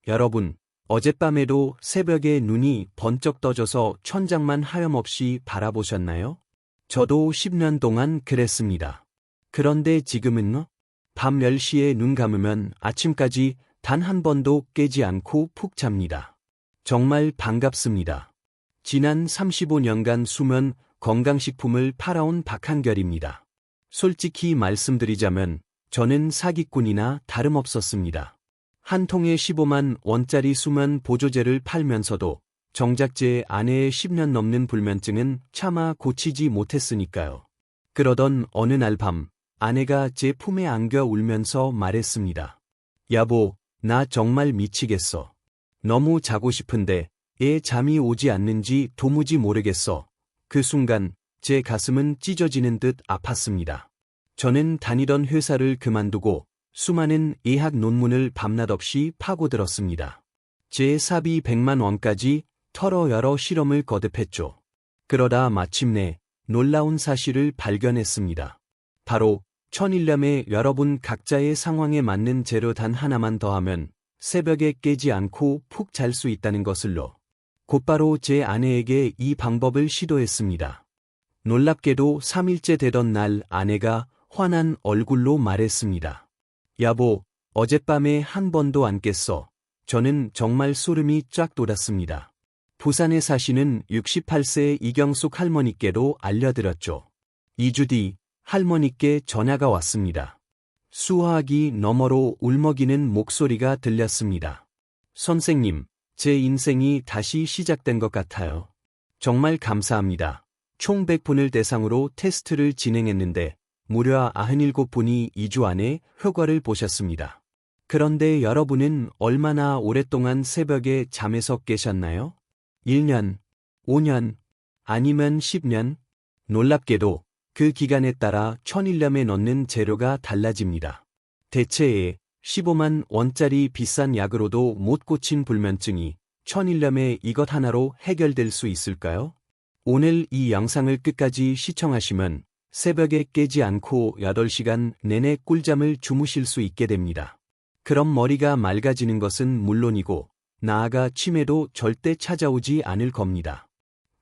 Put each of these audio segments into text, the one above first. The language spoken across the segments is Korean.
여러분, 어젯밤에도 새벽에 눈이 번쩍 떠져서 천장만 하염없이 바라보셨나요? 저도 10년 동안 그랬습니다. 그런데 지금은요? 밤 10시에 눈 감으면 아침까지 단 한 번도 깨지 않고 푹 잡니다. 정말 반갑습니다. 지난 35년간 수면 건강식품을 팔아온 박한결입니다. 솔직히 말씀드리자면 저는 사기꾼이나 다름없었습니다. 한 통에 15만 원짜리 수면 보조제를 팔면서도 정작 제 아내의 10년 넘는 불면증은 차마 고치지 못했으니까요. 그러던 어느 날 밤 아내가 제 품에 안겨 울면서 말했습니다. 여보, 나 정말 미치겠어. 너무 자고 싶은데 애 잠이 오지 않는지 도무지 모르겠어. 그 순간 제 가슴은 찢어지는 듯 아팠습니다. 저는 다니던 회사를 그만두고 수많은 의학 논문을 밤낮 없이 파고들었습니다. 제 사비 100만 원까지 털어 여러 실험을 거듭했죠. 그러다 마침내 놀라운 사실을 발견했습니다. 바로 천일염에 여러분 각자의 상황에 맞는 재료 단 하나만 더하면 새벽에 깨지 않고 푹 잘 수 있다는 것을로. 곧바로 제 아내에게 이 방법을 시도했습니다. 놀랍게도 3일째 되던 날 아내가 환한 얼굴로 말했습니다. 여보, 어젯밤에 한 번도 안 깼어. 저는 정말 소름이 쫙 돋았습니다. 부산에 사시는 68세 이경숙 할머니께도 알려드렸죠. 2주 뒤 할머니께 전화가 왔습니다. 수화기 너머로 울먹이는 목소리가 들렸습니다. 선생님, 제 인생이 다시 시작된 것 같아요. 정말 감사합니다. 총 100분을 대상으로 테스트를 진행했는데 무려 97분이 2주 안에 효과를 보셨습니다. 그런데 여러분은 얼마나 오랫동안 새벽에 잠에서 깨셨나요? 1년, 5년, 아니면 10년? 놀랍게도 그 기간에 따라 천일염에 넣는 재료가 달라집니다. 대체에 15만 원짜리 비싼 약으로도 못 고친 불면증이 천일염에 이것 하나로 해결될 수 있을까요? 오늘 이 영상을 끝까지 시청하시면 새벽에 깨지 않고 8시간 내내 꿀잠을 주무실 수 있게 됩니다. 그럼 머리가 맑아지는 것은 물론이고 나아가 치매도 절대 찾아오지 않을 겁니다.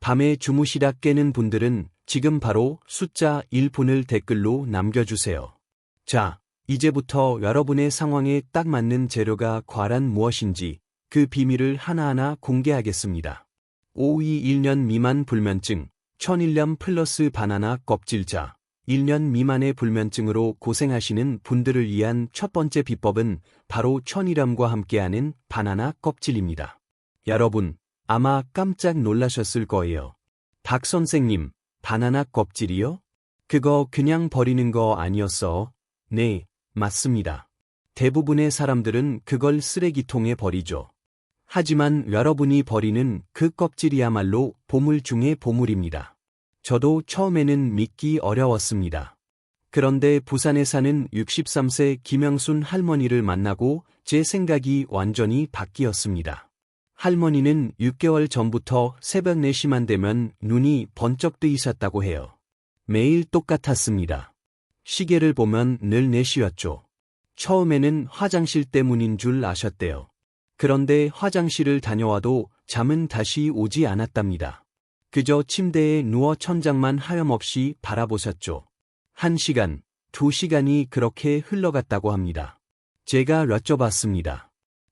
밤에 주무시다 깨는 분들은 지금 바로 숫자 1분을 댓글로 남겨주세요. 자, 이제부터 여러분의 상황에 딱 맞는 재료가 과연 무엇인지 그 비밀을 하나하나 공개하겠습니다. 521년 미만 불면증, 천일염 플러스 바나나 껍질자. 1년 미만의 불면증으로 고생하시는 분들을 위한 첫 번째 비법은 바로 천일염과 함께하는 바나나 껍질입니다. 여러분, 아마 깜짝 놀라셨을 거예요. 박 선생님, 바나나 껍질이요? 그거 그냥 버리는 거 아니었어? 네, 맞습니다. 대부분의 사람들은 그걸 쓰레기통에 버리죠. 하지만 여러분이 버리는 그 껍질이야말로 보물 중의 보물입니다. 저도 처음에는 믿기 어려웠습니다. 그런데 부산에 사는 63세 김영순 할머니를 만나고 제 생각이 완전히 바뀌었습니다. 할머니는 6개월 전부터 새벽 4시만 되면 눈이 번쩍 뜨이셨다고 해요. 매일 똑같았습니다. 시계를 보면 늘 4시였죠. 처음에는 화장실 때문인 줄 아셨대요. 그런데 화장실을 다녀와도 잠은 다시 오지 않았답니다. 그저 침대에 누워 천장만 하염없이 바라보셨죠. 1시간, 2시간이 그렇게 흘러갔다고 합니다. 제가 여쭤봤습니다.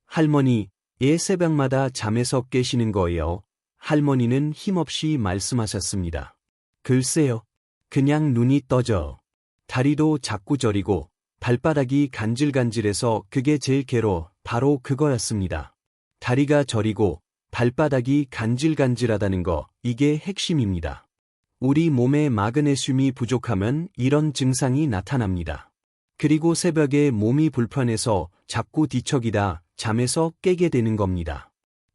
할머니, 애 새벽마다 잠에서 깨시는 거예요? 할머니는 힘없이 말씀하셨습니다. 글쎄요. 그냥 눈이 떠져. 다리도 자꾸 저리고 발바닥이 간질간질해서 그게 제일 괴로워. 바로 그거였습니다. 다리가 저리고 발바닥이 간질간질하다는 거, 이게 핵심입니다. 우리 몸에 마그네슘이 부족하면 이런 증상이 나타납니다. 그리고 새벽에 몸이 불편해서 자꾸 뒤척이다 잠에서 깨게 되는 겁니다.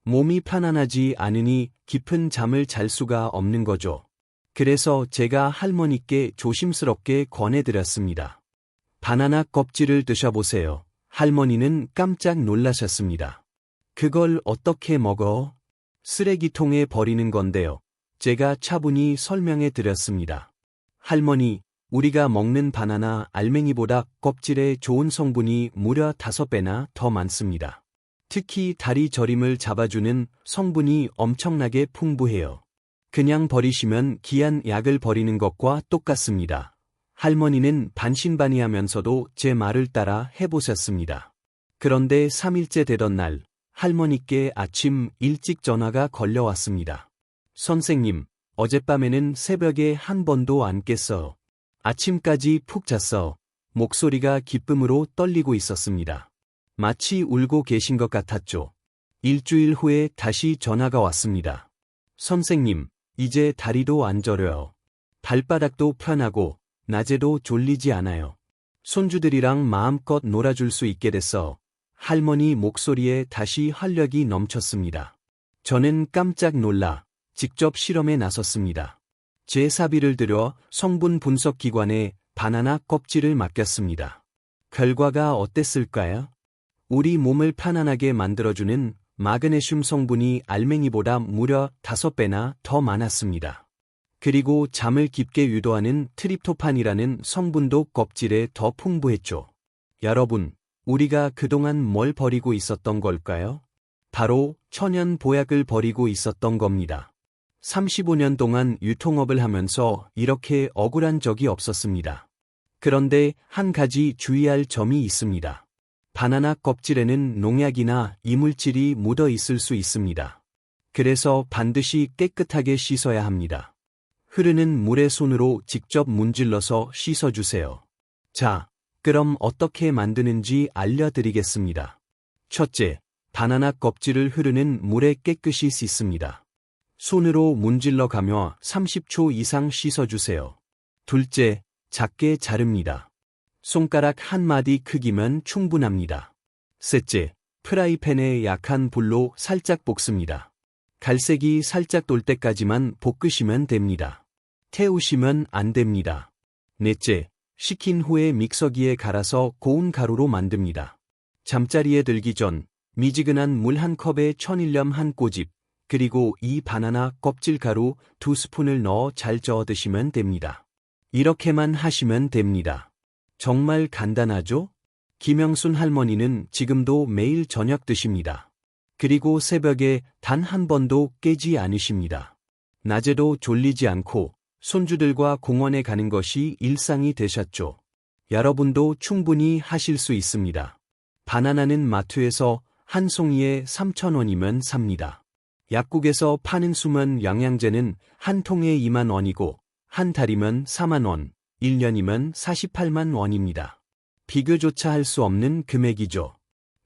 몸이 편안하지 않으니 깊은 잠을 잘 수가 없는 거죠. 그래서 제가 할머니께 조심스럽게 권해드렸습니다. 바나나 껍질을 드셔보세요. 할머니는 깜짝 놀라셨습니다. 그걸 어떻게 먹어? 쓰레기통에 버리는 건데요. 제가 차분히 설명해 드렸습니다. 할머니, 우리가 먹는 바나나 알맹이보다 껍질에 좋은 성분이 무려 5배나 더 많습니다. 특히 다리 저림을 잡아주는 성분이 엄청나게 풍부해요. 그냥 버리시면 귀한 약을 버리는 것과 똑같습니다. 할머니는 반신반의하면서도 제 말을 따라 해보셨습니다. 그런데 3일째 되던 날, 할머니께 아침 일찍 전화가 걸려왔습니다. 선생님, 어젯밤에는 새벽에 한 번도 안 깼어요. 아침까지 푹 잤어. 목소리가 기쁨으로 떨리고 있었습니다. 마치 울고 계신 것 같았죠. 일주일 후에 다시 전화가 왔습니다. 선생님, 이제 다리도 안 저려요. 발바닥도 편하고 낮에도 졸리지 않아요. 손주들이랑 마음껏 놀아줄 수 있게 됐어. 할머니 목소리에 다시 활력이 넘쳤습니다. 저는 깜짝 놀라 직접 실험에 나섰습니다. 제 사비를 들여 성분 분석 기관에 바나나 껍질을 맡겼습니다. 결과가 어땠을까요? 우리 몸을 편안하게 만들어주는 마그네슘 성분이 알맹이보다 무려 5배나 더 많았습니다. 그리고 잠을 깊게 유도하는 트립토판이라는 성분도 껍질에 더 풍부했죠. 여러분, 우리가 그동안 뭘 버리고 있었던 걸까요? 바로 천연 보약을 버리고 있었던 겁니다. 35년 동안 유통업을 하면서 이렇게 억울한 적이 없었습니다. 그런데 한 가지 주의할 점이 있습니다. 바나나 껍질에는 농약이나 이물질이 묻어 있을 수 있습니다. 그래서 반드시 깨끗하게 씻어야 합니다. 흐르는 물에 손으로 직접 문질러서 씻어주세요. 자, 그럼 어떻게 만드는지 알려드리겠습니다. 첫째, 바나나 껍질을 흐르는 물에 깨끗이 씻습니다. 손으로 문질러 가며 30초 이상 씻어주세요. 둘째, 작게 자릅니다. 손가락 한 마디 크기면 충분합니다. 셋째, 프라이팬에 약한 불로 살짝 볶습니다. 갈색이 살짝 돌 때까지만 볶으시면 됩니다. 태우시면 안 됩니다. 넷째, 식힌 후에 믹서기에 갈아서 고운 가루로 만듭니다. 잠자리에 들기 전 미지근한 물 한 컵에 천일염 한 꼬집, 그리고 이 바나나 껍질 가루 2스푼을 넣어 잘 저어 드시면 됩니다. 이렇게만 하시면 됩니다. 정말 간단하죠? 김영순 할머니는 지금도 매일 저녁 드십니다. 그리고 새벽에 단 한 번도 깨지 않으십니다. 낮에도 졸리지 않고 손주들과 공원에 가는 것이 일상이 되셨죠. 여러분도 충분히 하실 수 있습니다. 바나나는 마트에서 한 송이에 3,000원이면 삽니다. 약국에서 파는 숨은 영양제는 한 통에 2만 원이고 한 달이면 4만 원, 1년이면 48만 원입니다. 비교조차 할 수 없는 금액이죠.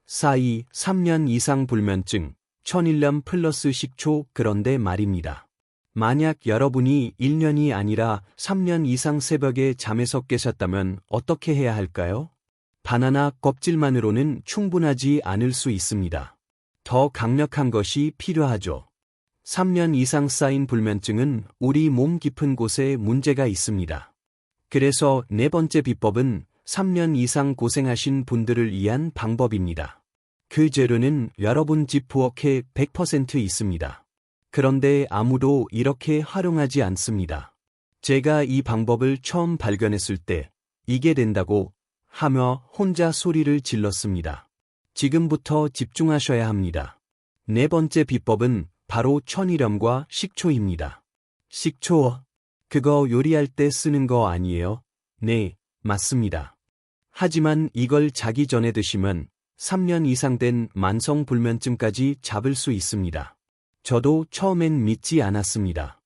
3년 이상 불면증, 천일염 플러스 식초. 그런데 말입니다. 만약 여러분이 1년이 아니라 3년 이상 새벽에 잠에서 깨셨다면 어떻게 해야 할까요? 바나나 껍질만으로는 충분하지 않을 수 있습니다. 더 강력한 것이 필요하죠. 3년 이상 쌓인 불면증은 우리 몸 깊은 곳에 문제가 있습니다. 그래서 네 번째 비법은 3년 이상 고생하신 분들을 위한 방법입니다. 그 재료는 여러분 집 부엌에 100% 있습니다. 그런데 아무도 이렇게 활용하지 않습니다. 제가 이 방법을 처음 발견했을 때 이게 된다고 하며 혼자 소리를 질렀습니다. 지금부터 집중하셔야 합니다. 네 번째 비법은 바로 천일염과 식초입니다. 식초, 그거 요리할 때 쓰는 거 아니에요? 네, 맞습니다. 하지만 이걸 자기 전에 드시면 3년 이상 된 만성불면증까지 잡을 수 있습니다. 저도 처음엔 믿지 않았습니다.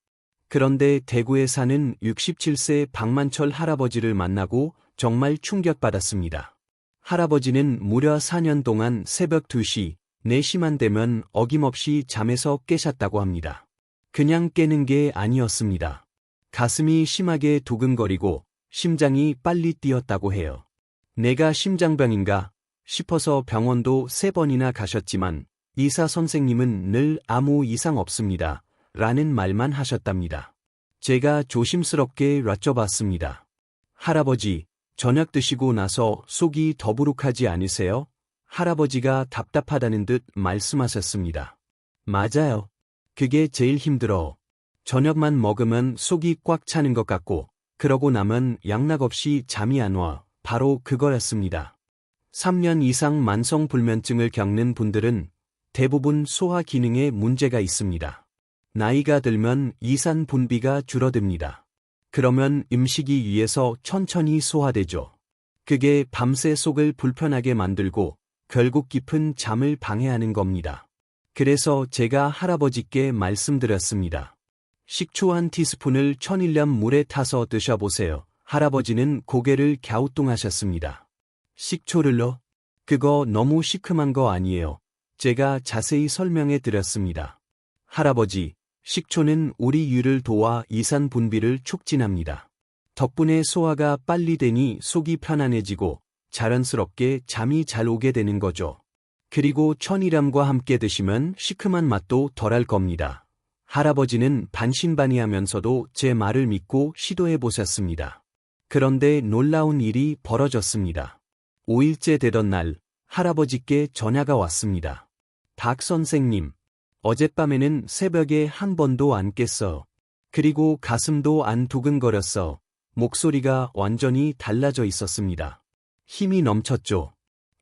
그런데 대구에 사는 67세 박만철 할아버지를 만나고 정말 충격받았습니다. 할아버지는 무려 4년 동안 새벽 2시, 4시만 되면 어김없이 잠에서 깨셨다고 합니다. 그냥 깨는 게 아니었습니다. 가슴이 심하게 두근거리고 심장이 빨리 뛰었다고 해요. 내가 심장병인가 싶어서 병원도 3번이나 가셨지만 의사 선생님은 늘 아무 이상 없습니다. 라는 말만 하셨답니다. 제가 조심스럽게 여쭤봤습니다. 할아버지, 저녁 드시고 나서 속이 더부룩하지 않으세요? 할아버지가 답답하다는 듯 말씀하셨습니다. 맞아요. 그게 제일 힘들어. 저녁만 먹으면 속이 꽉 차는 것 같고, 그러고 나면 양락없이 잠이 안 와. 바로 그거였습니다. 3년 이상 만성불면증을 겪는 분들은 대부분 소화 기능에 문제가 있습니다. 나이가 들면 이산 분비가 줄어듭니다. 그러면 음식이 위에서 천천히 소화되죠. 그게 밤새 속을 불편하게 만들고 결국 깊은 잠을 방해하는 겁니다. 그래서 제가 할아버지께 말씀드렸습니다. 식초 한 티스푼을 천일염 물에 타서 드셔보세요. 할아버지는 고개를 갸우뚱하셨습니다. 식초를요? 그거 너무 시큼한 거 아니에요. 제가 자세히 설명해 드렸습니다. 할아버지, 식초는 우리 위를 도와 이산 분비를 촉진합니다. 덕분에 소화가 빨리 되니 속이 편안해지고 자연스럽게 잠이 잘 오게 되는 거죠. 그리고 천일염과 함께 드시면 시큼한 맛도 덜할 겁니다. 할아버지는 반신반의하면서도 제 말을 믿고 시도해 보셨습니다. 그런데 놀라운 일이 벌어졌습니다. 5일째 되던 날, 할아버지께 전화가 왔습니다. 박 선생님, 어젯밤에는 새벽에 한 번도 안 깼어. 그리고 가슴도 안 두근거렸어. 목소리가 완전히 달라져 있었습니다. 힘이 넘쳤죠.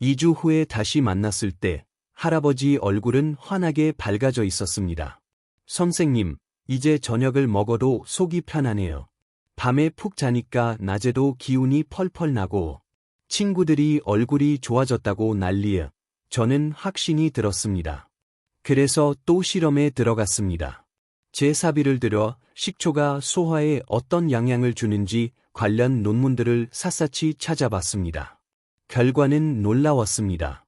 2주 후에 다시 만났을 때 할아버지 얼굴은 환하게 밝아져 있었습니다. 선생님, 이제 저녁을 먹어도 속이 편하네요. 밤에 푹 자니까 낮에도 기운이 펄펄 나고 친구들이 얼굴이 좋아졌다고 난리에 저는 확신이 들었습니다. 그래서 또 실험에 들어갔습니다. 제 사비를 들여 식초가 소화에 어떤 영향을 주는지 관련 논문들을 샅샅이 찾아봤습니다. 결과는 놀라웠습니다.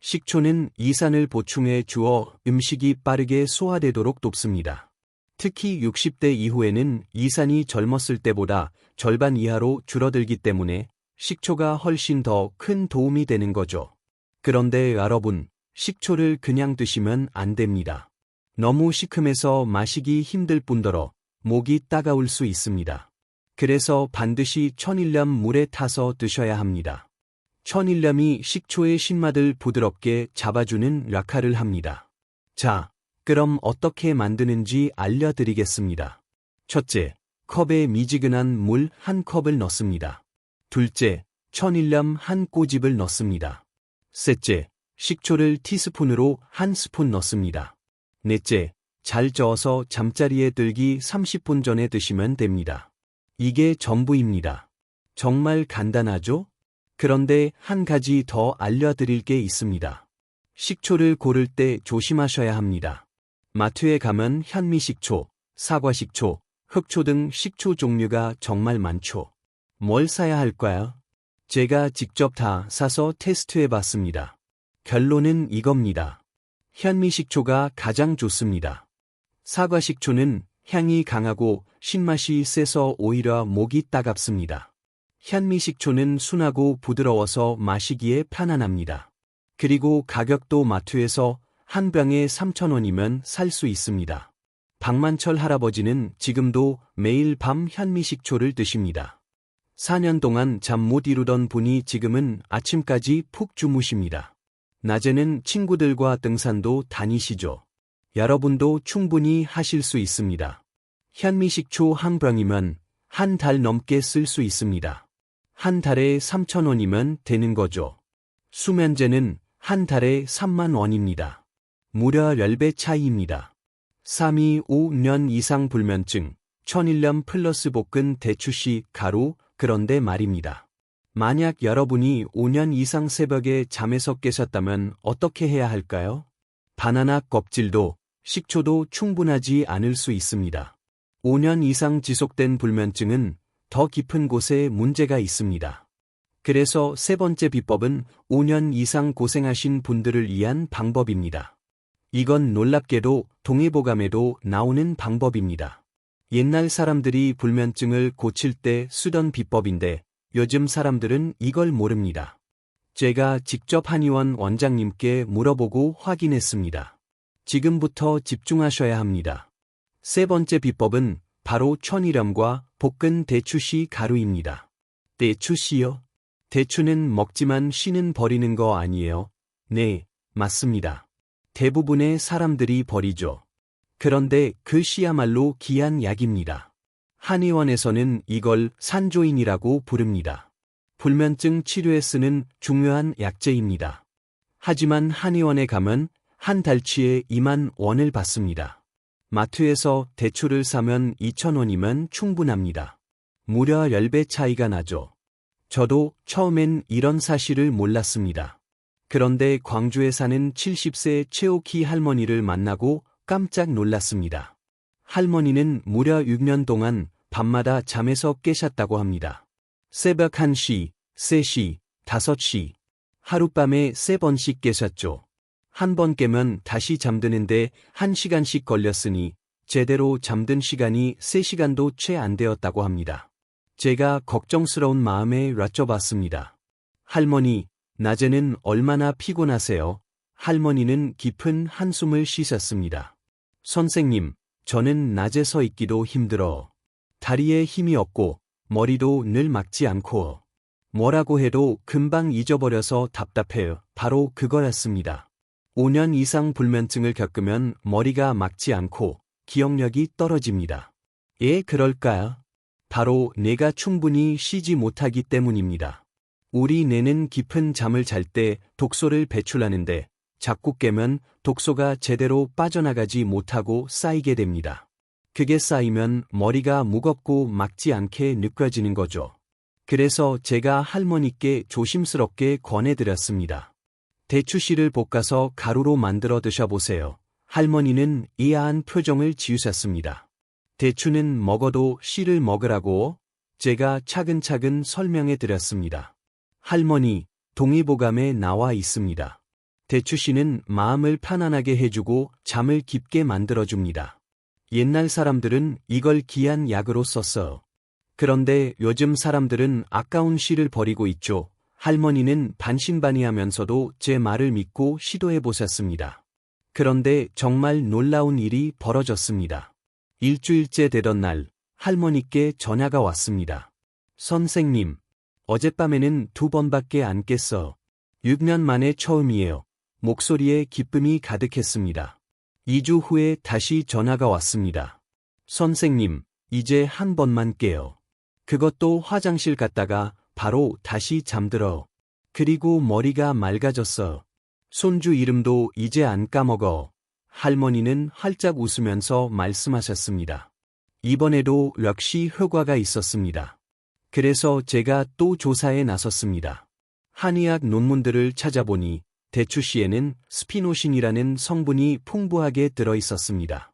식초는 이산을 보충해 주어 음식이 빠르게 소화되도록 돕습니다. 특히 60대 이후에는 이산이 젊었을 때보다 절반 이하로 줄어들기 때문에 식초가 훨씬 더 큰 도움이 되는 거죠. 그런데 여러분, 식초를 그냥 드시면 안 됩니다. 너무 시큼해서 마시기 힘들 뿐더러 목이 따가울 수 있습니다. 그래서 반드시 천일염 물에 타서 드셔야 합니다. 천일염이 식초의 신맛을 부드럽게 잡아주는 역할을 합니다. 자, 그럼 어떻게 만드는지 알려드리겠습니다. 첫째, 컵에 미지근한 물 한 컵을 넣습니다. 둘째, 천일염 한 꼬집을 넣습니다. 셋째, 식초를 티스푼으로 한 스푼 넣습니다. 넷째, 잘 저어서 잠자리에 들기 30분 전에 드시면 됩니다. 이게 전부입니다. 정말 간단하죠? 그런데 한 가지 더 알려드릴 게 있습니다. 식초를 고를 때 조심하셔야 합니다. 마트에 가면 현미식초, 사과식초, 흑초 등 식초 종류가 정말 많죠. 뭘 사야 할까요? 제가 직접 다 사서 테스트해 봤습니다. 결론은 이겁니다. 현미식초가 가장 좋습니다. 사과식초는 향이 강하고 신맛이 세서 오히려 목이 따갑습니다. 현미식초는 순하고 부드러워서 마시기에 편안합니다. 그리고 가격도 마트에서 한 병에 3,000원이면 살 수 있습니다. 박만철 할아버지는 지금도 매일 밤 현미식초를 드십니다. 4년 동안 잠 못 이루던 분이 지금은 아침까지 푹 주무십니다. 낮에는 친구들과 등산도 다니시죠. 여러분도 충분히 하실 수 있습니다. 현미식초 한 병이면 한 달 넘게 쓸 수 있습니다. 한 달에 3,000원이면 되는 거죠. 수면제는 한 달에 3만 원입니다. 무려 10배 차이입니다. 3이 5년 이상 불면증, 천일염 플러스 볶은 대추씨 가루. 그런데 말입니다. 만약 여러분이 5년 이상 새벽에 잠에서 깨셨다면 어떻게 해야 할까요? 바나나 껍질도 식초도 충분하지 않을 수 있습니다. 5년 이상 지속된 불면증은 더 깊은 곳에 문제가 있습니다. 그래서 세 번째 비법은 5년 이상 고생하신 분들을 위한 방법입니다. 이건 놀랍게도 동의보감에도 나오는 방법입니다. 옛날 사람들이 불면증을 고칠 때 쓰던 비법인데 요즘 사람들은 이걸 모릅니다. 제가 직접 한의원 원장님께 물어보고 확인했습니다. 지금부터 집중하셔야 합니다. 세 번째 비법은 바로 천일염과 볶은 대추씨 가루입니다. 대추씨요? 대추는 먹지만 씨는 버리는 거 아니에요? 네, 맞습니다. 대부분의 사람들이 버리죠. 그런데 그 씨야말로 귀한 약입니다. 한의원에서는 이걸 산조인이라고 부릅니다. 불면증 치료에 쓰는 중요한 약재입니다. 하지만 한의원에 가면 한 달치에 2만 원을 받습니다. 마트에서 대추를 사면 2,000원이면 충분합니다. 무려 10배 차이가 나죠. 저도 처음엔 이런 사실을 몰랐습니다. 그런데 광주에 사는 70세 최옥희 할머니를 만나고 깜짝 놀랐습니다. 할머니는 무려 6년 동안 밤마다 잠에서 깨셨다고 합니다. 새벽 1시, 3시, 5시, 하룻밤에 3번씩 깨셨죠. 한 번 깨면 다시 잠드는데 1시간씩 걸렸으니 제대로 잠든 시간이 3시간도 채 안 되었다고 합니다. 제가 걱정스러운 마음에 여쭤봤습니다. 할머니, 낮에는 얼마나 피곤하세요? 할머니는 깊은 한숨을 쉬셨습니다. 선생님, 저는 낮에 서 있기도 힘들어. 다리에 힘이 없고 머리도 늘 맑지 않고 뭐라고 해도 금방 잊어버려서 답답해요. 바로 그거였습니다. 5년 이상 불면증을 겪으면 머리가 맑지 않고 기억력이 떨어집니다. 예, 그럴까요? 바로 뇌가 충분히 쉬지 못하기 때문입니다. 우리 뇌는 깊은 잠을 잘 때 독소를 배출하는데 자꾸 깨면 독소가 제대로 빠져나가지 못하고 쌓이게 됩니다. 그게 쌓이면 머리가 무겁고 맑지 않게 느껴지는 거죠. 그래서 제가 할머니께 조심스럽게 권해드렸습니다. 대추씨를 볶아서 가루로 만들어 드셔보세요. 할머니는 이해한 표정을 지으셨습니다. 대추는 먹어도 씨를 먹으라고 제가 차근차근 설명해 드렸습니다. 할머니, 동의보감에 나와 있습니다. 대추씨는 마음을 편안하게 해주고 잠을 깊게 만들어줍니다. 옛날 사람들은 이걸 귀한 약으로 썼어요. 그런데 요즘 사람들은 아까운 씨를 버리고 있죠. 할머니는 반신반의하면서도 제 말을 믿고 시도해 보셨습니다. 그런데 정말 놀라운 일이 벌어졌습니다. 일주일째 되던 날, 할머니께 전화가 왔습니다. 선생님, 어젯밤에는 2번밖에 안 깼어. 6년 만에 처음이에요. 목소리에 기쁨이 가득했습니다. 2주 후에 다시 전화가 왔습니다. 선생님, 이제 1번만 깨요. 그것도 화장실 갔다가 바로 다시 잠들어. 그리고 머리가 맑아졌어. 손주 이름도 이제 안 까먹어. 할머니는 활짝 웃으면서 말씀하셨습니다. 이번에도 역시 효과가 있었습니다. 그래서 제가 또 조사에 나섰습니다. 한의학 논문들을 찾아보니 대추씨에는 스피노신이라는 성분이 풍부하게 들어있었습니다.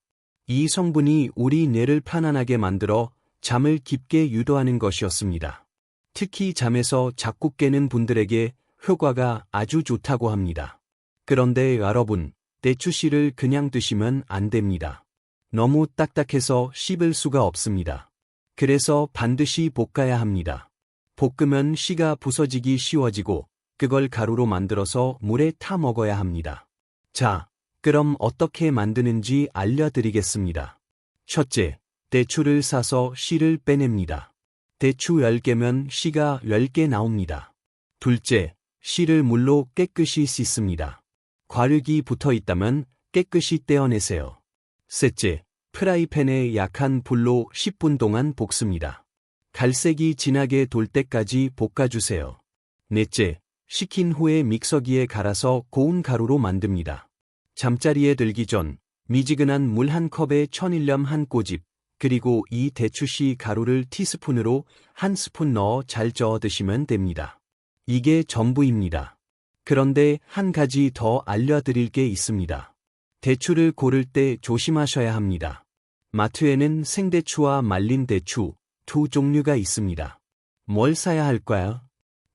이 성분이 우리 뇌를 편안하게 만들어 잠을 깊게 유도하는 것이었습니다. 특히 잠에서 자꾸 깨는 분들에게 효과가 아주 좋다고 합니다. 그런데 여러분, 대추씨를 그냥 드시면 안 됩니다. 너무 딱딱해서 씹을 수가 없습니다. 그래서 반드시 볶아야 합니다. 볶으면 씨가 부서지기 쉬워지고 그걸 가루로 만들어서 물에 타 먹어야 합니다. 자, 그럼 어떻게 만드는지 알려드리겠습니다. 첫째, 대추를 사서 씨를 빼냅니다. 대추 10개면 씨가 10개 나옵니다. 둘째, 씨를 물로 깨끗이 씻습니다. 과육이 붙어 있다면 깨끗이 떼어내세요. 셋째, 프라이팬에 약한 불로 10분 동안 볶습니다. 갈색이 진하게 돌 때까지 볶아주세요. 넷째, 식힌 후에 믹서기에 갈아서 고운 가루로 만듭니다. 잠자리에 들기 전 미지근한 물 1컵에 천일염 1꼬집, 그리고 이 대추씨 가루를 티스푼으로 1스푼 넣어 잘 저어 드시면 됩니다. 이게 전부입니다. 그런데 한 가지 더 알려드릴 게 있습니다. 대추를 고를 때 조심하셔야 합니다. 마트에는 생대추와 말린 대추 두 종류가 있습니다. 뭘 사야 할까요?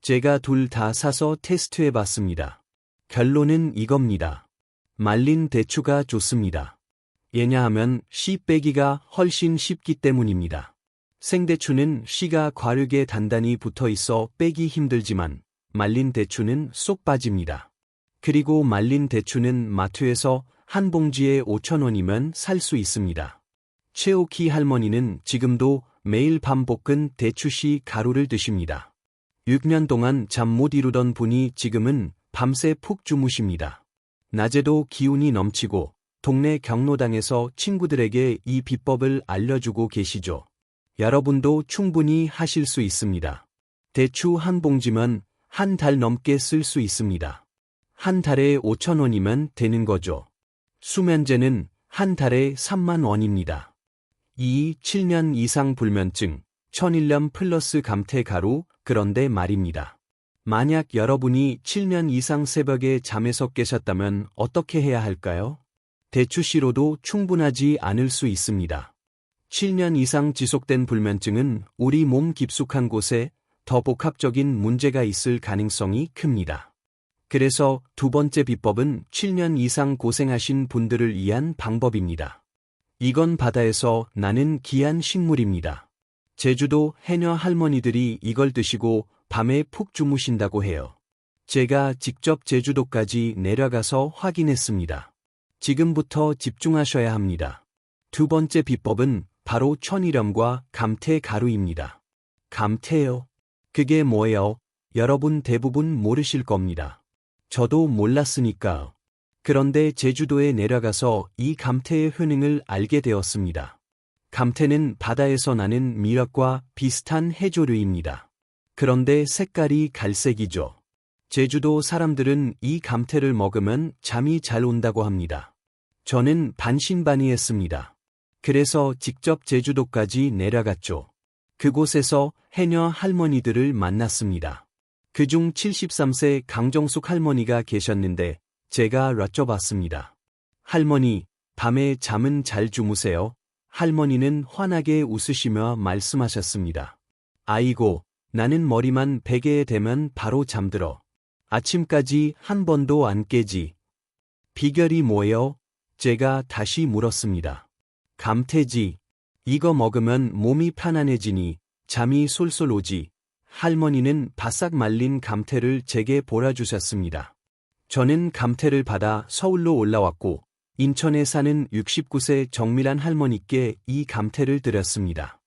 제가 둘 다 사서 테스트해 봤습니다. 결론은 이겁니다. 말린 대추가 좋습니다. 왜냐하면 씨 빼기가 훨씬 쉽기 때문입니다. 생대추는 씨가 과육에 단단히 붙어 있어 빼기 힘들지만 말린 대추는 쏙 빠집니다. 그리고 말린 대추는 마트에서 한 봉지에 5,000원이면 살 수 있습니다. 최옥희 할머니는 지금도 매일 밤 볶은 대추씨 가루를 드십니다. 6년 동안 잠 못 이루던 분이 지금은 밤새 푹 주무십니다. 낮에도 기운이 넘치고 동네 경로당에서 친구들에게 이 비법을 알려주고 계시죠. 여러분도 충분히 하실 수 있습니다. 대추 한 봉지면 한 달 넘게 쓸 수 있습니다. 한 달에 5,000원이면 되는 거죠. 수면제는 한 달에 3만 원입니다. 7년 이상 불면증, 천일염 플러스 감태가루. 그런데 말입니다. 만약 여러분이 7년 이상 새벽에 잠에서 깨셨다면 어떻게 해야 할까요? 대추씨로도 충분하지 않을 수 있습니다. 7년 이상 지속된 불면증은 우리 몸 깊숙한 곳에 더 복합적인 문제가 있을 가능성이 큽니다. 그래서 두 번째 비법은 7년 이상 고생하신 분들을 위한 방법입니다. 이건 바다에서 나는 귀한 식물입니다. 제주도 해녀 할머니들이 이걸 드시고 밤에 푹 주무신다고 해요. 제가 직접 제주도까지 내려가서 확인했습니다. 지금부터 집중하셔야 합니다. 두 번째 비법은 바로 천일염과 감태가루입니다. 감태요? 그게 뭐예요? 여러분 대부분 모르실 겁니다. 저도 몰랐으니까요. 그런데 제주도에 내려가서 이 감태의 효능을 알게 되었습니다. 감태는 바다에서 나는 미역과 비슷한 해조류입니다. 그런데 색깔이 갈색이죠. 제주도 사람들은 이 감태를 먹으면 잠이 잘 온다고 합니다. 저는 반신반의했습니다. 그래서 직접 제주도까지 내려갔죠. 그곳에서 해녀 할머니들을 만났습니다. 그중 73세 강정숙 할머니가 계셨는데 제가 여쭤봤습니다. 할머니, 밤에 잠은 잘 주무세요? 할머니는 환하게 웃으시며 말씀하셨습니다. 아이고, 나는 머리만 베개에 대면 바로 잠들어. 아침까지 한 번도 안 깨지. 비결이 뭐예요? 제가 다시 물었습니다. 감태지. 이거 먹으면 몸이 편안해지니 잠이 솔솔 오지. 할머니는 바싹 말린 감태를 제게 보여주셨습니다. 저는 감태를 받아 서울로 올라왔고 인천에 사는 69세 정밀한 할머니께 이 감태를 드렸습니다.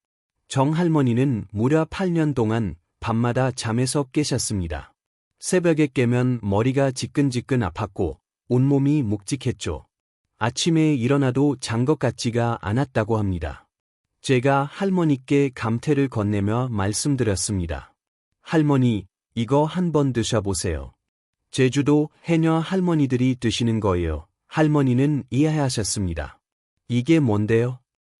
정 할머니는 무려 8년 동안 밤마다 잠에서 깨셨습니다. 새벽에 깨면 머리가 지끈지끈 아팠고 온몸이 묵직했죠. 아침에 일어나도 잔 것 같지가 않았다고 합니다. 제가 할머니께 감태를 건네며 말씀드렸습니다. 할머니, 이거 한번 드셔보세요. 제주도 해녀 할머니들이 드시는 거예요. 할머니는 이해하셨습니다. 이게 뭔데요?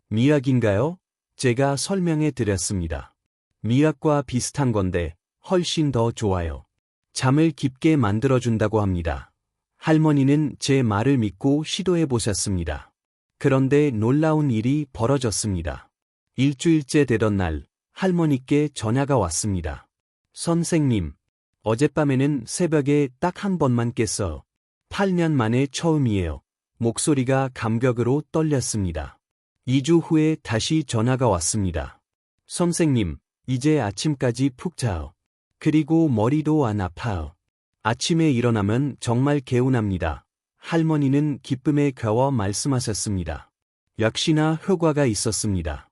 미약인가요? 제가 설명해 드렸습니다. 미약과 비슷한 건데 훨씬 더 좋아요. 잠을 깊게 만들어준다고 합니다. 할머니는 제 말을 믿고 시도해 보셨습니다. 그런데 놀라운 일이 벌어졌습니다. 일주일째 되던 날, 할머니께 전화가 왔습니다. 선생님, 어젯밤에는 새벽에 딱 한 번만 깼어요. 8년 만에 처음이에요. 목소리가 감격으로 떨렸습니다. 2주 후에 다시 전화가 왔습니다. 선생님, 이제 아침까지 푹 자요. 그리고 머리도 안 아파요. 아침에 일어나면 정말 개운합니다. 할머니는 기쁨에 겨워 말씀하셨습니다. 역시나 효과가 있었습니다.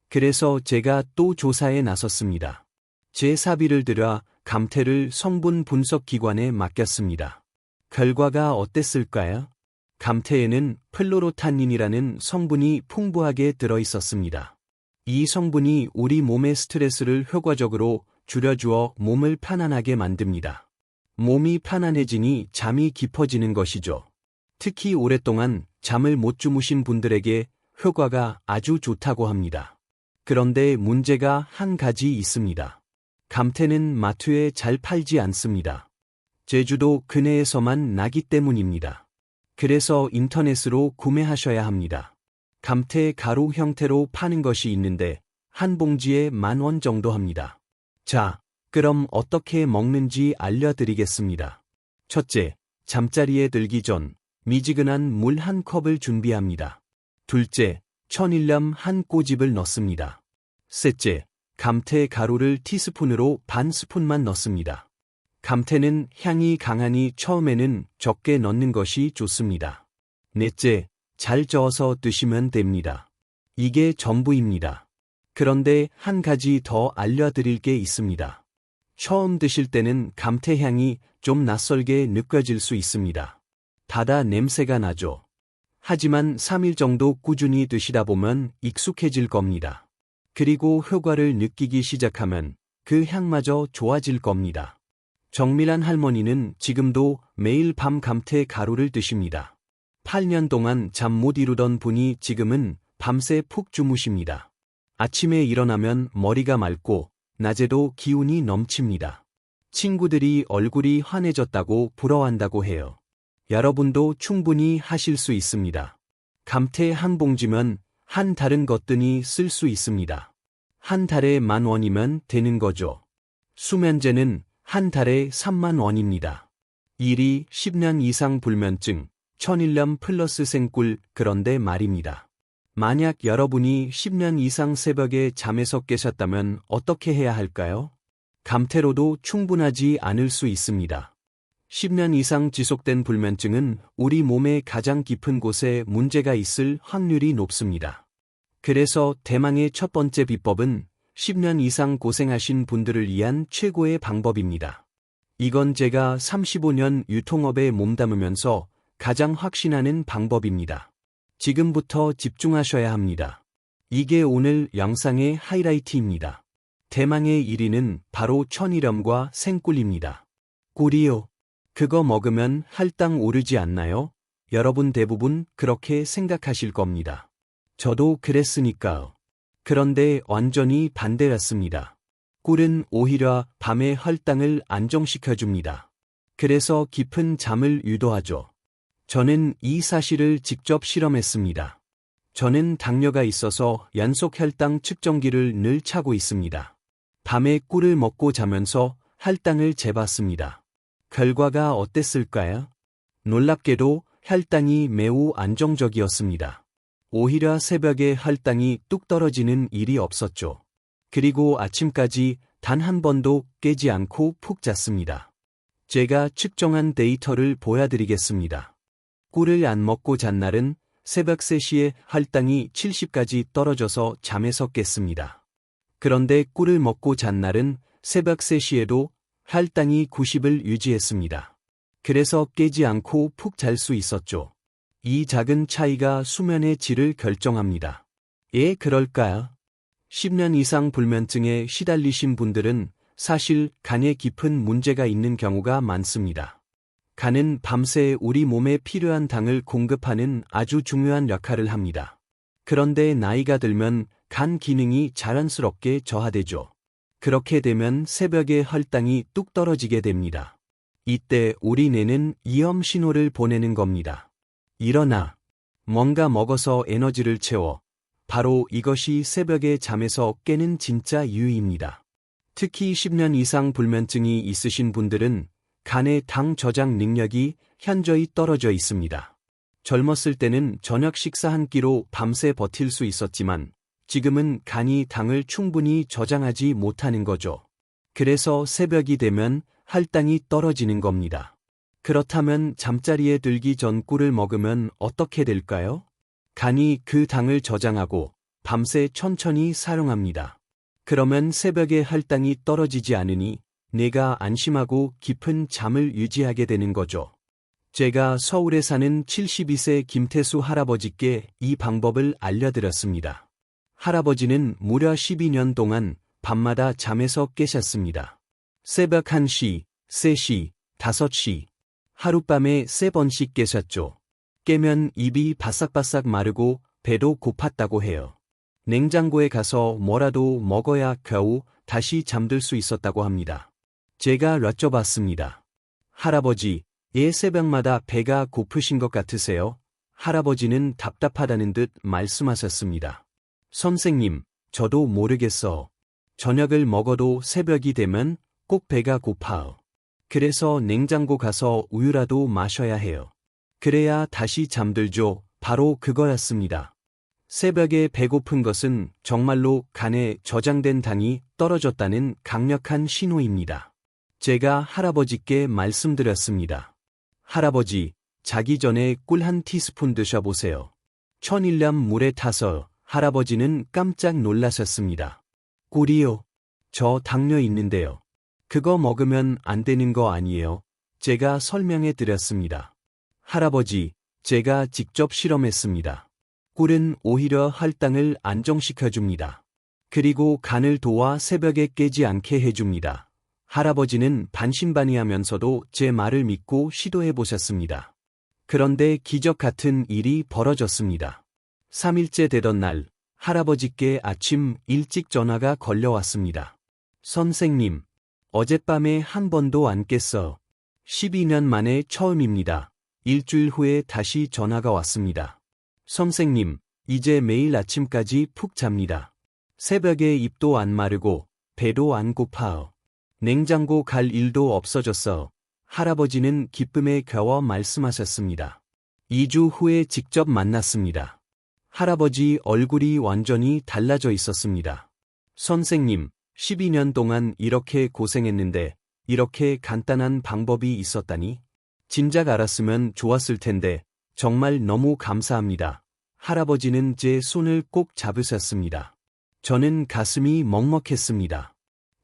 그래서 제가 또 조사에 나섰습니다. 제 사비를 들여 감태를 성분 분석 기관에 맡겼습니다. 결과가 어땠을까요? 감태에는 플로로탄닌이라는 성분이 풍부하게 들어있었습니다. 이 성분이 우리 몸의 스트레스를 효과적으로 줄여주어 몸을 편안하게 만듭니다. 몸이 편안해지니 잠이 깊어지는 것이죠. 특히 오랫동안 잠을 못 주무신 분들에게 효과가 아주 좋다고 합니다. 그런데 문제가 한 가지 있습니다. 감태는 마트에 잘 팔지 않습니다. 제주도 근해에서만 나기 때문입니다. 그래서 인터넷으로 구매하셔야 합니다. 감태 가루 형태로 파는 것이 있는데 한 봉지에 10,000원 정도 합니다. 자, 그럼 어떻게 먹는지 알려드리겠습니다. 첫째, 잠자리에 들기 전 미지근한 물 한 컵을 준비합니다. 둘째, 천일염 한 꼬집을 넣습니다. 셋째, 감태 가루를 티스푼으로 반 스푼만 넣습니다. 감태는 향이 강하니 처음에는 적게 넣는 것이 좋습니다. 넷째, 잘 저어서 드시면 됩니다. 이게 전부입니다. 그런데 한 가지 더 알려드릴 게 있습니다. 처음 드실 때는 감태 향이 좀 낯설게 느껴질 수 있습니다. 바다 냄새가 나죠. 하지만 3일 정도 꾸준히 드시다 보면 익숙해질 겁니다. 그리고 효과를 느끼기 시작하면 그 향마저 좋아질 겁니다. 정밀한 할머니는 지금도 매일 밤 감태 가루를 드십니다. 8년 동안 잠 못 이루던 분이 지금은 밤새 푹 주무십니다. 아침에 일어나면 머리가 맑고 낮에도 기운이 넘칩니다. 친구들이 얼굴이 환해졌다고 부러워한다고 해요. 여러분도 충분히 하실 수 있습니다. 감태 한 봉지면 한 달은 거뜬히 쓸 수 있습니다. 한 달에 10,000원이면 되는 거죠. 수면제는 한 달에 30,000원입니다. 일이 10년 이상 불면증, 1001년 플러스 생꿀. 그런데 말입니다. 만약 여러분이 10년 이상 새벽에 잠에서 깨셨다면 어떻게 해야 할까요? 감태로도 충분하지 않을 수 있습니다. 10년 이상 지속된 불면증은 우리 몸의 가장 깊은 곳에 문제가 있을 확률이 높습니다. 그래서 대망의 첫 번째 비법은 10년 이상 고생하신 분들을 위한 최고의 방법입니다. 이건 제가 35년 유통업에 몸담으면서 가장 확신하는 방법입니다. 지금부터 집중하셔야 합니다. 이게 오늘 영상의 하이라이트입니다. 대망의 1위는 바로 천일염과 생꿀입니다. 꿀이요. 그거 먹으면 할당 오르지 않나요? 여러분 대부분 그렇게 생각하실 겁니다. 저도 그랬으니까요. 그런데 완전히 반대였습니다. 꿀은 오히려 밤의 혈당을 안정시켜줍니다. 그래서 깊은 잠을 유도하죠. 저는 이 사실을 직접 실험했습니다. 저는 당뇨가 있어서 연속 혈당 측정기를 늘 차고 있습니다. 밤에 꿀을 먹고 자면서 혈당을 재봤습니다. 결과가 어땠을까요? 놀랍게도 혈당이 매우 안정적이었습니다. 오히려 새벽에 혈당이 뚝 떨어지는 일이 없었죠. 그리고 아침까지 단 한 번도 깨지 않고 푹 잤습니다. 제가 측정한 데이터를 보여드리겠습니다. 꿀을 안 먹고 잔 날은 새벽 3시에 혈당이 70까지 떨어져서 잠에서 깼습니다. 그런데 꿀을 먹고 잔 날은 새벽 3시에도 혈당이 90을 유지했습니다. 그래서 깨지 않고 푹 잘 수 있었죠. 이 작은 차이가 수면의 질을 결정합니다. 예, 그럴까요? 10년 이상 불면증에 시달리신 분들은 사실 간에 깊은 문제가 있는 경우가 많습니다. 간은 밤새 우리 몸에 필요한 당을 공급하는 아주 중요한 역할을 합니다. 그런데 나이가 들면 간 기능이 자연스럽게 저하되죠. 그렇게 되면 새벽에 혈당이 뚝 떨어지게 됩니다. 이때 우리 뇌는 위험 신호를 보내는 겁니다. 일어나. 뭔가 먹어서 에너지를 채워. 바로 이것이 새벽에 잠에서 깨는 진짜 이유입니다. 특히 10년 이상 불면증이 있으신 분들은 간의 당 저장 능력이 현저히 떨어져 있습니다. 젊었을 때는 저녁 식사 한 끼로 밤새 버틸 수 있었지만 지금은 간이 당을 충분히 저장하지 못하는 거죠. 그래서 새벽이 되면 혈당이 떨어지는 겁니다. 그렇다면 잠자리에 들기 전 꿀을 먹으면 어떻게 될까요? 간이 그 당을 저장하고 밤새 천천히 사용합니다. 그러면 새벽에 혈당이 떨어지지 않으니 뇌가 안심하고 깊은 잠을 유지하게 되는 거죠. 제가 서울에 사는 72세 김태수 할아버지께 이 방법을 알려드렸습니다. 할아버지는 무려 12년 동안 밤마다 잠에서 깨셨습니다. 새벽 1시, 3시, 5시, 하룻밤에 3번씩 깨셨죠. 깨면 입이 바싹바싹 마르고 배도 고팠다고 해요. 냉장고에 가서 뭐라도 먹어야 겨우 다시 잠들 수 있었다고 합니다. 제가 여쭤봤습니다. 할아버지, 새벽마다 배가 고프신 것 같으세요? 할아버지는 답답하다는 듯 말씀하셨습니다. 선생님, 저도 모르겠어. 저녁을 먹어도 새벽이 되면 꼭 배가 고파요. 그래서 냉장고 가서 우유라도 마셔야 해요. 그래야 다시 잠들죠. 바로 그거였습니다. 새벽에 배고픈 것은 정말로 간에 저장된 당이 떨어졌다는 강력한 신호입니다. 제가 할아버지께 말씀드렸습니다. 할아버지, 자기 전에 꿀 한 티스푼 드셔보세요. 1001년 물에 타서. 할아버지는 깜짝 놀라셨습니다. 꿀이요? 저 당뇨 있는데요. 그거 먹으면 안 되는 거 아니에요? 제가 설명해 드렸습니다. 할아버지, 제가 직접 실험했습니다. 꿀은 오히려 혈당을 안정시켜줍니다. 그리고 간을 도와 새벽에 깨지 않게 해줍니다. 할아버지는 반신반의하면서도 제 말을 믿고 시도해 보셨습니다. 그런데 기적 같은 일이 벌어졌습니다. 3일째 되던 날, 할아버지께 아침 일찍 전화가 걸려왔습니다. 선생님, 어젯밤에 한 번도 안 깼어. 12년 만에 처음입니다. 일주일 후에 다시 전화가 왔습니다. 선생님, 이제 매일 아침까지 푹 잡니다. 새벽에 입도 안 마르고 배도 안 고파요. 냉장고 갈 일도 없어졌어. 할아버지는 기쁨에 겨워 말씀하셨습니다. 2주 후에 직접 만났습니다. 할아버지 얼굴이 완전히 달라져 있었습니다. 선생님, 12년 동안 이렇게 고생했는데 이렇게 간단한 방법이 있었다니? 진작 알았으면 좋았을 텐데 정말 너무 감사합니다. 할아버지는 제 손을 꼭 잡으셨습니다. 저는 가슴이 먹먹했습니다.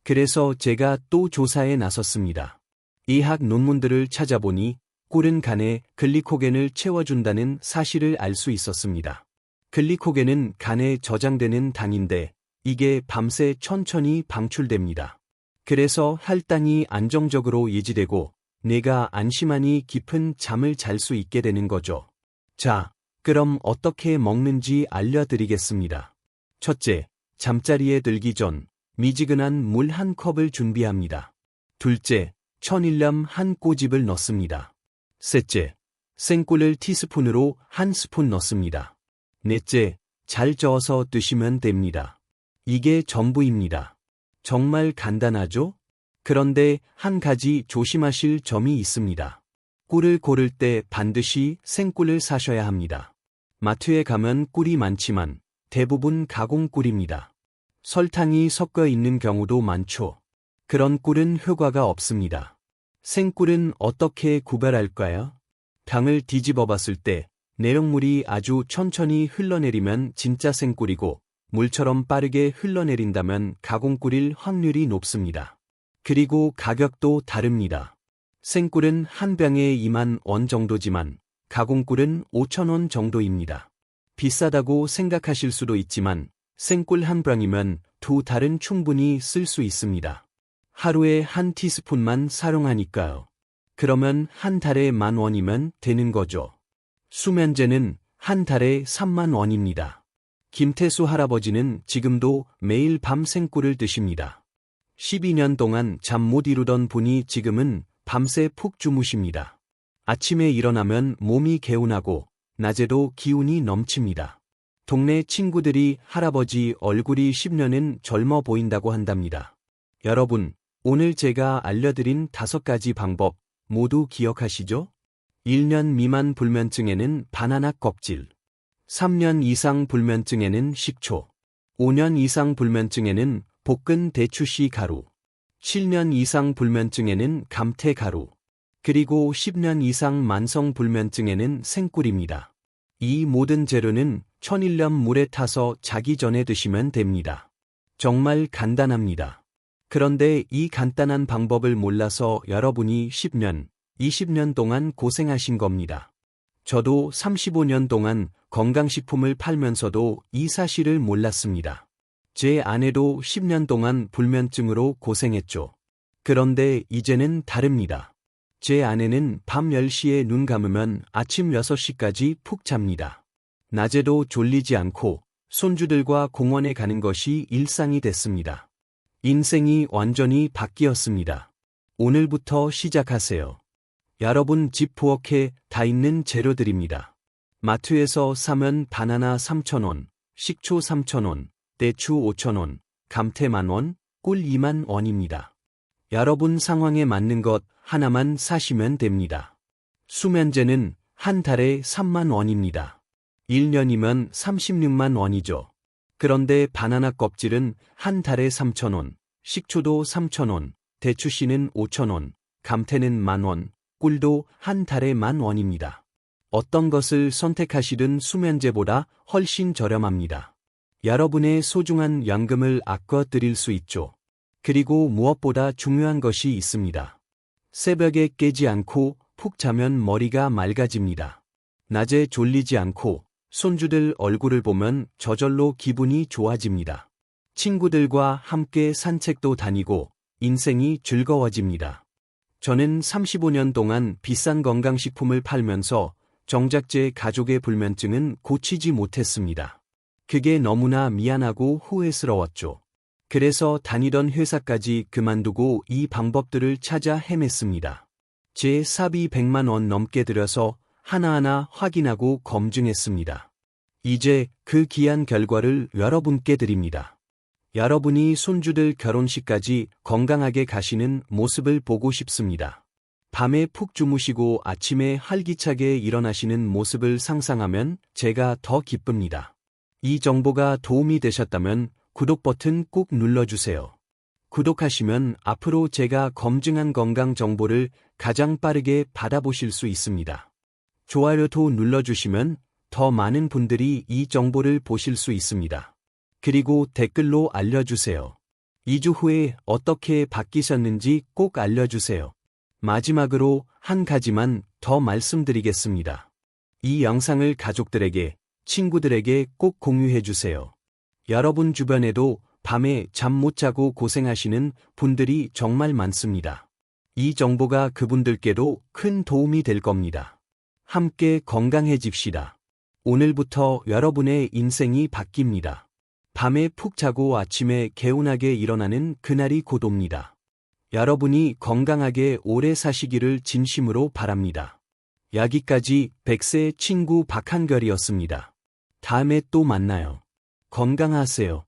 그래서 제가 또 조사에 나섰습니다. 의학 논문들을 찾아보니 꿀은 간에 글리코겐을 채워준다는 사실을 알 수 있었습니다. 글리코겐은 간에 저장되는 당인데 이게 밤새 천천히 방출됩니다. 그래서 혈당이 안정적으로 유지되고 뇌가 안심하니 깊은 잠을 잘 수 있게 되는 거죠. 자, 그럼 어떻게 먹는지 알려드리겠습니다. 첫째, 잠자리에 들기 전 미지근한 물 한 컵을 준비합니다. 둘째, 천일염 한 꼬집을 넣습니다. 셋째, 생꿀을 티스푼으로 한 스푼 넣습니다. 넷째, 잘 저어서 드시면 됩니다. 이게 전부입니다. 정말 간단하죠? 그런데 한 가지 조심하실 점이 있습니다. 꿀을 고를 때 반드시 생꿀을 사셔야 합니다. 마트에 가면 꿀이 많지만 대부분 가공꿀입니다. 설탕이 섞여 있는 경우도 많죠. 그런 꿀은 효과가 없습니다. 생꿀은 어떻게 구별할까요? 병을 뒤집어 봤을 때 내용물이 아주 천천히 흘러내리면 진짜 생꿀이고 물처럼 빠르게 흘러내린다면 가공꿀일 확률이 높습니다. 그리고 가격도 다릅니다. 생꿀은 한 병에 2만 원 정도지만 가공꿀은 5,000원 정도입니다. 비싸다고 생각하실 수도 있지만 생꿀 한 병이면 두 달은 충분히 쓸 수 있습니다. 하루에 한 티스푼만 사용하니까요. 그러면 한 달에 10,000원이면 되는 거죠. 수면제는 한 달에 30,000원입니다. 김태수 할아버지는 지금도 매일 밤 생꿀을 드십니다. 12년 동안 잠 못 이루던 분이 지금은 밤새 푹 주무십니다. 아침에 일어나면 몸이 개운하고 낮에도 기운이 넘칩니다. 동네 친구들이 할아버지 얼굴이 10년은 젊어 보인다고 한답니다. 여러분, 오늘 제가 알려드린 5가지 방법 모두 기억하시죠? 1년 미만 불면증에는 바나나 껍질, 3년 이상 불면증에는 식초, 5년 이상 불면증에는 볶은 대추씨 가루, 7년 이상 불면증에는 감태 가루, 그리고 10년 이상 만성 불면증에는 생꿀입니다. 이 모든 재료는 천일염 물에 타서 자기 전에 드시면 됩니다. 정말 간단합니다. 그런데 이 간단한 방법을 몰라서 여러분이 10년, 20년 동안 고생하신 겁니다. 저도 35년 동안 건강식품을 팔면서도 이 사실을 몰랐습니다. 제 아내도 10년 동안 불면증으로 고생했죠. 그런데 이제는 다릅니다. 제 아내는 밤 10시에 눈 감으면 아침 6시까지 푹 잡니다. 낮에도 졸리지 않고 손주들과 공원에 가는 것이 일상이 됐습니다. 인생이 완전히 바뀌었습니다. 오늘부터 시작하세요. 여러분 집 부엌에 다 있는 재료들입니다. 마트에서 사면 바나나 3,000원, 식초 3,000원, 대추 5,000원, 감태 10,000원, 꿀 20,000원입니다. 여러분 상황에 맞는 것 하나만 사시면 됩니다. 수면제는 한 달에 30,000원입니다. 1년이면 36만 원이죠. 그런데 바나나 껍질은 한 달에 3,000원, 식초도 3,000원, 대추씨는 5,000원, 감태는 10,000원, 꿀도 한 달에 10,000원입니다. 어떤 것을 선택하시든 수면제보다 훨씬 저렴합니다. 여러분의 소중한 연금을 아껴드릴 수 있죠. 그리고 무엇보다 중요한 것이 있습니다. 새벽에 깨지 않고 푹 자면 머리가 맑아집니다. 낮에 졸리지 않고 손주들 얼굴을 보면 저절로 기분이 좋아집니다. 친구들과 함께 산책도 다니고 인생이 즐거워집니다. 저는 35년 동안 비싼 건강식품을 팔면서 정작 제 가족의 불면증은 고치지 못했습니다. 그게 너무나 미안하고 후회스러웠죠. 그래서 다니던 회사까지 그만두고 이 방법들을 찾아 헤맸습니다. 제 사비 100만 원 넘게 들여서 하나하나 확인하고 검증했습니다. 이제 그 귀한 결과를 여러분께 드립니다. 여러분이 손주들 결혼식까지 건강하게 가시는 모습을 보고 싶습니다. 밤에 푹 주무시고 아침에 활기차게 일어나시는 모습을 상상하면 제가 더 기쁩니다. 이 정보가 도움이 되셨다면 구독 버튼 꼭 눌러주세요. 구독하시면 앞으로 제가 검증한 건강 정보를 가장 빠르게 받아보실 수 있습니다. 좋아요도 눌러주시면 더 많은 분들이 이 정보를 보실 수 있습니다. 그리고 댓글로 알려주세요. 2주 후에 어떻게 바뀌셨는지 꼭 알려주세요. 마지막으로 한 가지만 더 말씀드리겠습니다. 이 영상을 가족들에게, 친구들에게 꼭 공유해주세요. 여러분 주변에도 밤에 잠 못 자고 고생하시는 분들이 정말 많습니다. 이 정보가 그분들께도 큰 도움이 될 겁니다. 함께 건강해집시다. 오늘부터 여러분의 인생이 바뀝니다. 밤에 푹 자고 아침에 개운하게 일어나는 그날이 곧 옵니다. 여러분이 건강하게 오래 사시기를 진심으로 바랍니다. 여기까지 100세 친구 박한결이었습니다. 다음에 또 만나요. 건강하세요.